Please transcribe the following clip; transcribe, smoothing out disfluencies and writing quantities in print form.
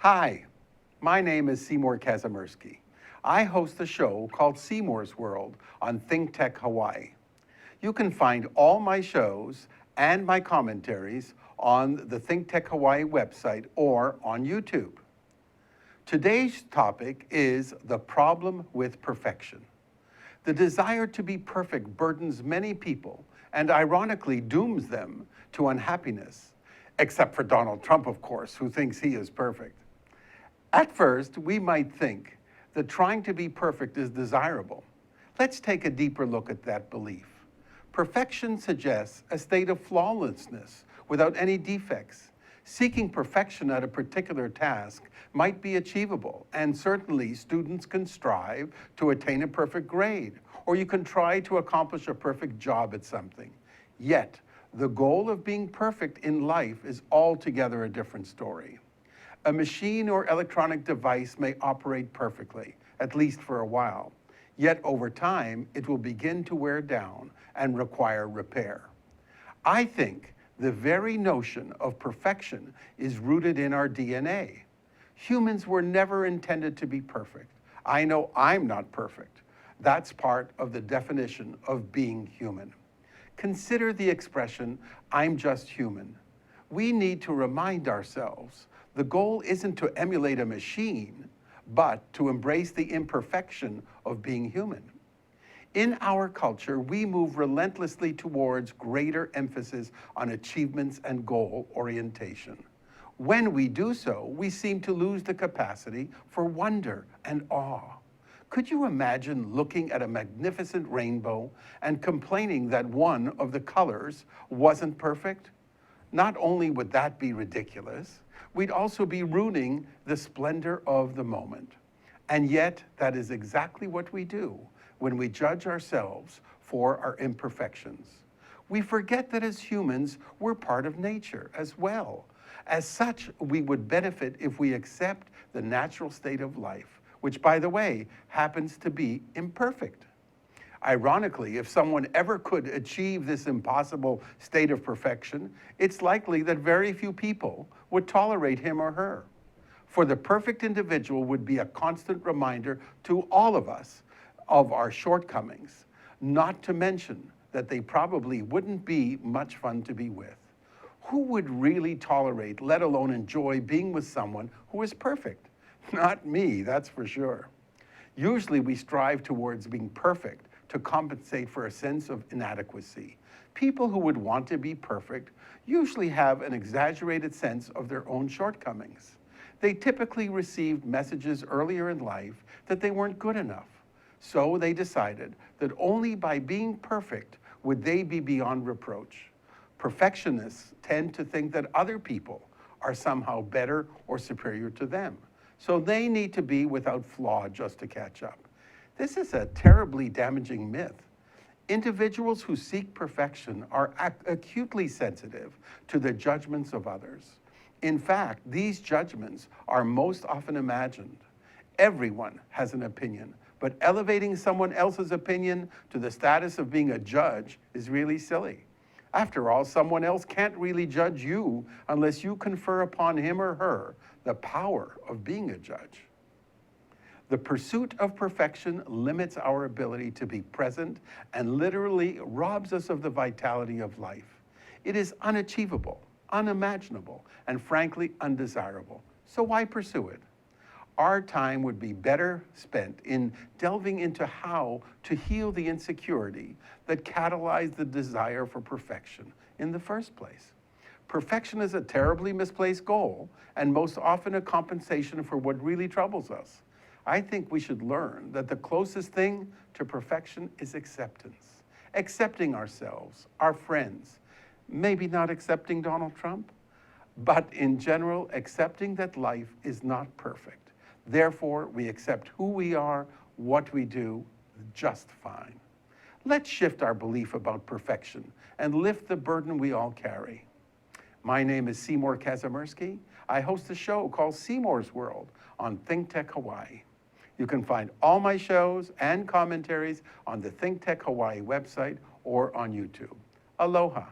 Hi, my name is Seymour Kazimirski. I host a show called Seymour's World on Think Tech Hawaii. You can find all my shows and my commentaries on the Think Tech Hawaii website or on YouTube. Today's topic is the problem with perfection. The desire to be perfect burdens many people and ironically dooms them to unhappiness, except for Donald Trump, of course, who thinks he is perfect. At first, we might think that trying to be perfect is desirable. Let's take a deeper look at that belief. Perfection suggests a state of flawlessness without any defects. Seeking perfection at a particular task might be achievable, and certainly students can strive to attain a perfect grade, or you can try to accomplish a perfect job at something. Yet, the goal of being perfect in life is altogether a different story. A machine or electronic device may operate perfectly, at least for a while. Yet over time, it will begin to wear down and require repair. I think the very notion of perfection is rooted in our DNA. Humans were never intended to be perfect. I know I'm not perfect. That's part of the definition of being human. Consider the expression, "I'm just human." We need to remind ourselves the goal isn't to emulate a machine, but to embrace the imperfection of being human. In our culture, we move relentlessly towards greater emphasis on achievements and goal orientation. When we do so, we seem to lose the capacity for wonder and awe. Could you imagine looking at a magnificent rainbow and complaining that one of the colors wasn't perfect? Not only would that be ridiculous, we'd also be ruining the splendor of the moment. And yet, that is exactly what we do when we judge ourselves for our imperfections. We forget that as humans, we're part of nature as well. As such, we would benefit if we accept the natural state of life, which, by the way, happens to be imperfect. Ironically, if someone ever could achieve this impossible state of perfection, it's likely that very few people would tolerate him or her. For the perfect individual would be a constant reminder to all of us of our shortcomings, not to mention that they probably wouldn't be much fun to be with. Who would really tolerate, let alone enjoy, being with someone who is perfect? Not me, that's for sure. Usually we strive towards being perfect to compensate for a sense of inadequacy. People who would want to be perfect usually have an exaggerated sense of their own shortcomings. They typically received messages earlier in life that they weren't good enough. So they decided that only by being perfect would they be beyond reproach. Perfectionists tend to think that other people are somehow better or superior to them. So they need to be without flaw just to catch up. This is a terribly damaging myth. Individuals who seek perfection are acutely sensitive to the judgments of others. In fact, these judgments are most often imagined. Everyone has an opinion, but elevating someone else's opinion to the status of being a judge is really silly. After all, someone else can't really judge you unless you confer upon him or her the power of being a judge. The pursuit of perfection limits our ability to be present and literally robs us of the vitality of life. It is unachievable, unimaginable, and frankly undesirable. So why pursue it? Our time would be better spent in delving into how to heal the insecurity that catalyzed the desire for perfection in the first place. Perfection is a terribly misplaced goal and most often a compensation for what really troubles us. I think we should learn that the closest thing to perfection is acceptance. Accepting ourselves, our friends, maybe not accepting Donald Trump, but in general, accepting that life is not perfect. Therefore, we accept who we are, what we do, just fine. Let's shift our belief about perfection and lift the burden we all carry. My name is Seymour Kazimirski. I host a show called Seymour's World on Think Tech Hawaii. You can find all my shows and commentaries on the Think Tech Hawaii website or on YouTube. Aloha.